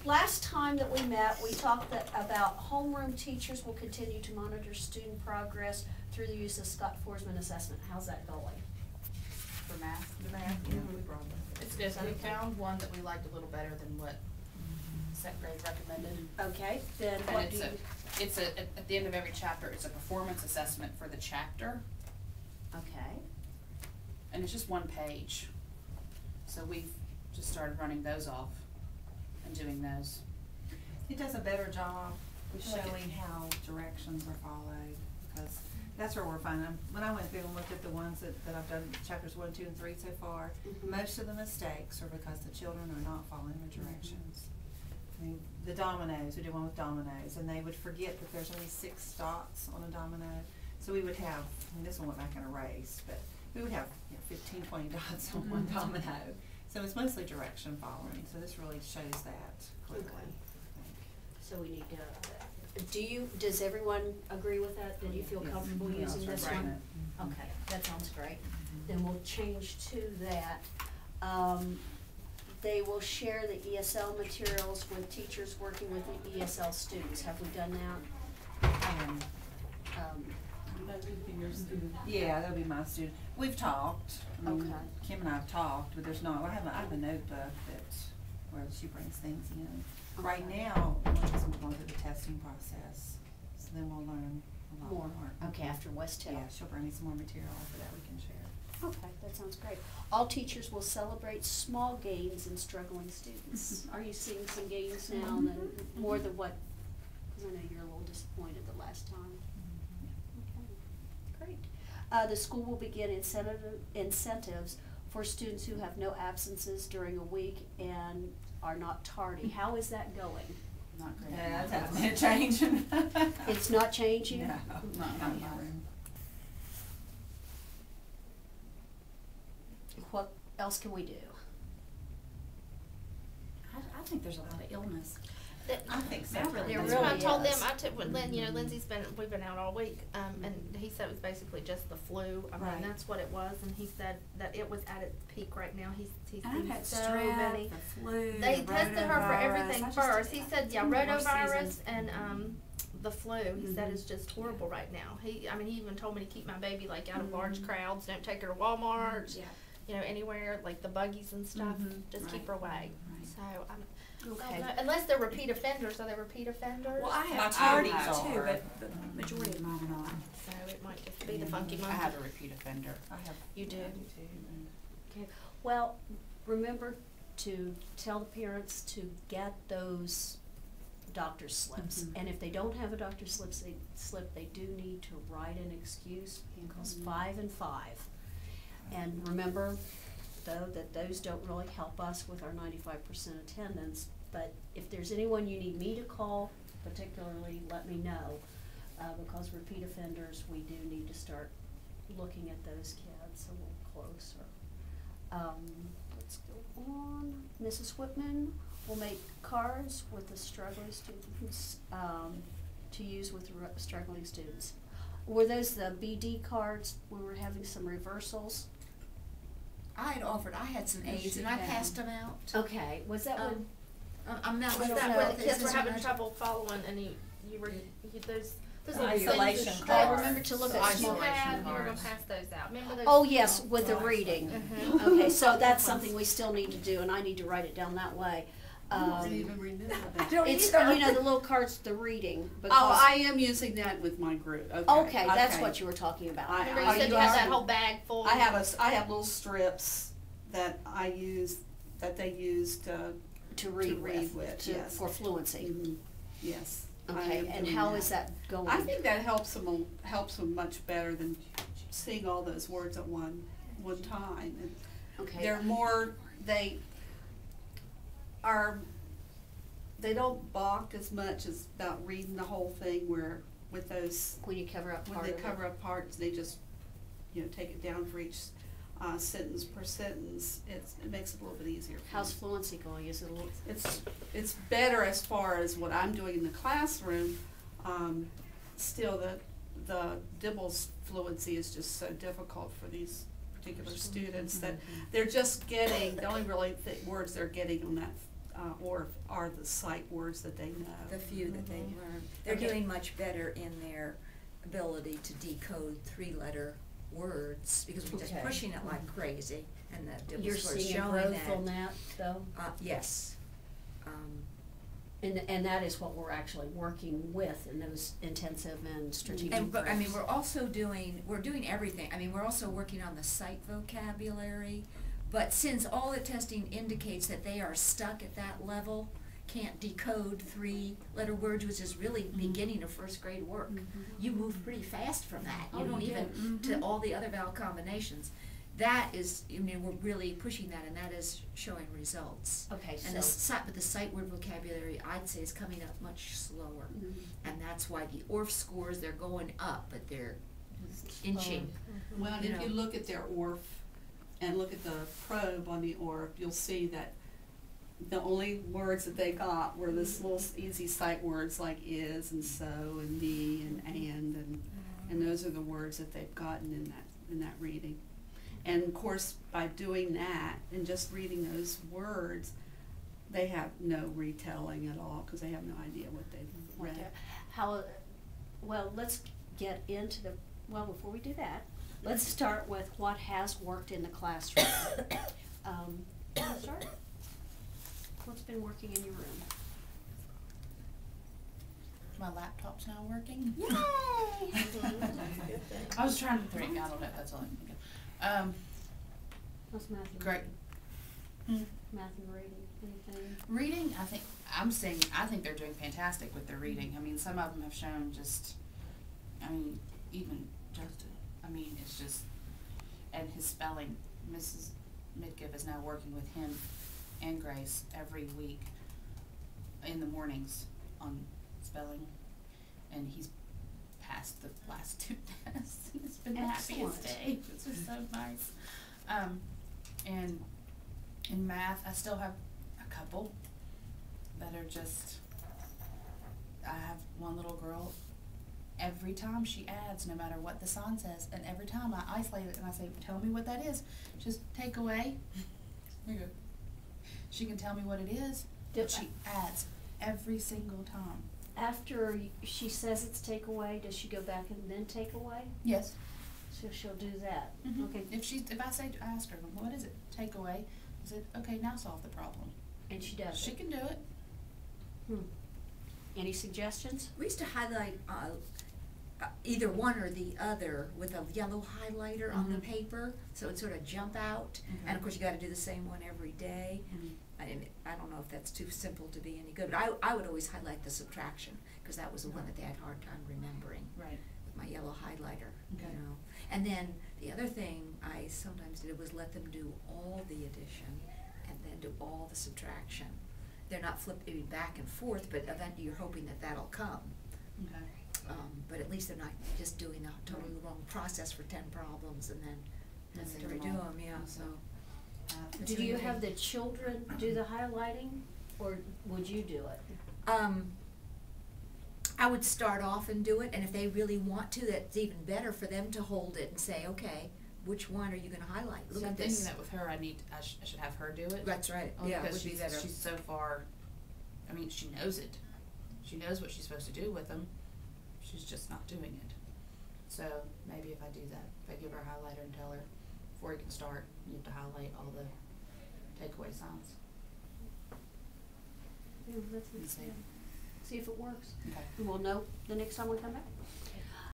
Last time that we met, we talked about homeroom teachers will continue to monitor student progress through the use of Scott Forsman assessment. How's that going? For math? The math, yeah, we brought that. It's good. We found one that we liked a little better than what set grade recommended. Okay, then And what do you? it's at the end of every chapter, it's a performance assessment for the chapter, Okay, and it's just one page. So we've just started running those off and doing those. It does a better job with Look at- showing how directions are followed, because that's where we're finding, when I went through and looked at the ones that I've done, chapters 1, 2, and 3 so far, most of the mistakes are because the children are not following the directions. I mean, the dominoes, we did one with dominoes, and they would forget that there's only 6 dots on a domino. So we would have, and this one went back in a race, but we would have 15, 20 dots on one domino. So it's mostly direction following, so this really shows that clearly. Okay. So we need to, does everyone agree with that? Do you feel Yes. comfortable Yeah, using this right. one? Okay, that sounds great. Then we'll change to that. They will share the ESL materials with teachers working with the ESL students. Have we done that? That'd be your student. Yeah, that'll be my student. We've talked. Okay. Kim and I have talked, but there's not, I have a notebook where she brings things in. Right Okay. now, we're just going through the testing process, so then we'll learn a lot More. more. Okay, after Westel. Yeah, she'll bring me some more material after that we can share. Okay, that sounds great. All teachers will celebrate small gains in struggling students. Are you seeing some gains now, more than what, because I know you're a little disappointed the last time. Okay, great. The school will begin incentives for students who have no absences during a week and are not tardy. How is that going? Not great. Yeah, that's having a change. It's not changing? No, Not not yet. yet. What else can we do? I think there's a lot of illness. I think so. There There That's what I really told them. is. I took when Lynn, Lindsay's we've been out all week, and he said it was basically just the flu. I mean, Right. that's what it was, and he said that it was at its peak right now. He's And seen I've had so strep, many. the flu, They the tested her for rotavirus. everything I just- first. He said, yeah, More rotavirus seasons. and the flu. He said Mhm. is just horrible right now. He even told me to keep my baby like out of large Mhm. crowds. Don't take her to Walmart. Yeah. You know, anywhere like the buggies and stuff. Mhm. Just keep Right. her away. Right. So I'm. Okay. Don't know. Unless they're repeat offenders, are they repeat offenders? Well, I My have parties tardies too, are. but the majority of mine are not. So it might just be the funky I monkey. have a repeat offender. I have. You do? I too. Okay, well, remember to tell the parents to get those doctor's slips. And if they don't have a doctor's slip, they do need to write an excuse because 5 and 5. And remember, though, that those don't really help us with our 95% attendance. But if there's anyone you need me to call, particularly, let me know. Because repeat offenders, we do need to start looking at those kids a little closer. Let's go on. Mrs. Whitman will make cards with the struggling students, to use with the struggling students. Were those the BD cards? We were having some reversals. I had some Yes, aids you and I had. passed them out. Okay, was that one? I'm not, Was was that that where what the kids were having trouble following and you were, those little Isolation things that cards. I remember to look The at you small. isolation had, you were gonna cards. pass those out. Remember those? Oh, yes, with the reading. Mhm. Okay, so that's something we still need to do, and I need to write it down that way. I don't even It's, either. you know, the little cards, the reading, because. Oh, I am using that with my group, okay. Okay, that's what you were talking about. Remember I you said you use- had that whole bag full? I have little strips that I use, that they use To read read with, with, to, yes. for fluency. mhm, yes. I Okay, am and doing how is that going? I think that helps them much better than seeing all those words at one time. And Okay. they're more, they don't balk as much as about reading the whole thing, where with those, When you cover up when part they of it. cover up parts, they just, take it down for each sentence per sentence. It makes it a little bit easier for How's them. fluency going? Is it a little? It's better as far as what I'm doing in the classroom. Still, the Dibbles fluency is just so difficult for these particular students that they're just getting, the only really words they're getting on that or are the sight words that they know. The few that they Mhm. learn. They're Okay. doing much better in their ability to decode 3-letter words, because we're just Okay. pushing it like crazy, and the You're Dibbles was seeing showing growth on that, though? Yes. And that is what we're actually working with in those intensive and strategic And, but, I mean, growths. we're also we're doing everything. I mean, we're also working on the sight vocabulary, but since all the testing indicates that they are stuck at that level, can't decode 3-letter words, which is really beginning of first grade work. You move pretty fast from that. You Oh, don't you even, do. to all the other vowel combinations. That is, I mean, we're really pushing that, and that is showing results. Okay, And the so, sight, but the sight word vocabulary, I'd say, is coming up much slower. Mhm. And that's why the ORF scores, they're going up, but they're inching. Well, and You if you know. look at their ORF and look at the probe on the ORF, you'll see that the only words that they got were this little easy sight words like is and so and me and those are the words that they've gotten in that reading. And of course, by doing that and just reading those words, they have no retelling at all because they have no idea what they've read. okay. How, well, let's get into before we do that, let's start with what has worked in the classroom. Wanna start? What's been working in your room? My laptop's now working. Yay! I was trying to think, I don't know if that's all I can think of. What's math and Great. reading? Math and reading, anything? Reading, I think they're doing fantastic with their reading. I mean, some of them have shown just, even Justin, it's just, and his spelling, Mrs. Midgiff is now working with him and Grace every week in the mornings on spelling, and he's passed the last 2 tests. It's been the happiest Excellent. day. It's just so nice. And in math, I still have a couple that are just, I have one little girl, every time she adds, no matter what the sign says, and every time I isolate it and I say, tell me what that is, just take away. There you go. She can tell me what it is, but she adds every single time. After she says it's take away, does she go back and then take away? Yes. So she'll do that, Mhm. okay, If I ask her, what is it? Take away. I said, okay, now solve the problem. and she does She it. can do it. Any suggestions? We used to highlight either one or the other with a yellow highlighter on the Mhm. paper, so it'd sort of jump out. And of course, you gotta do the same one every day. And I don't know if that's too simple to be any good, but I would always highlight the subtraction, because that was the one that they had a hard time remembering Right. with my yellow highlighter, you Okay. know. And then the other thing I sometimes did was let them do all the addition and then do all the subtraction. They're not flipping back and forth, but eventually you're hoping that that'll come. Okay. But at least they're not just doing the totally wrong process for 10 problems and then That's to it. redo them, yeah, so. Do you have the children do the highlighting, or would you do it? I would start off and do it, and if they really want to, that's even better for them to hold it and say, okay, which one are you gonna highlight? Look So I'm at thinking this. that with her, I should have her do it. That's right, Only yeah, it because would be she's, better. she's so far, she knows it. She knows what she's supposed to do with them. She's just not doing it. So maybe if I do that, if I give her a highlighter and tell her, before you can start, you have to highlight all the takeaway signs. Yeah, that's And see. See if it works. Okay. And we'll know the next time we come back.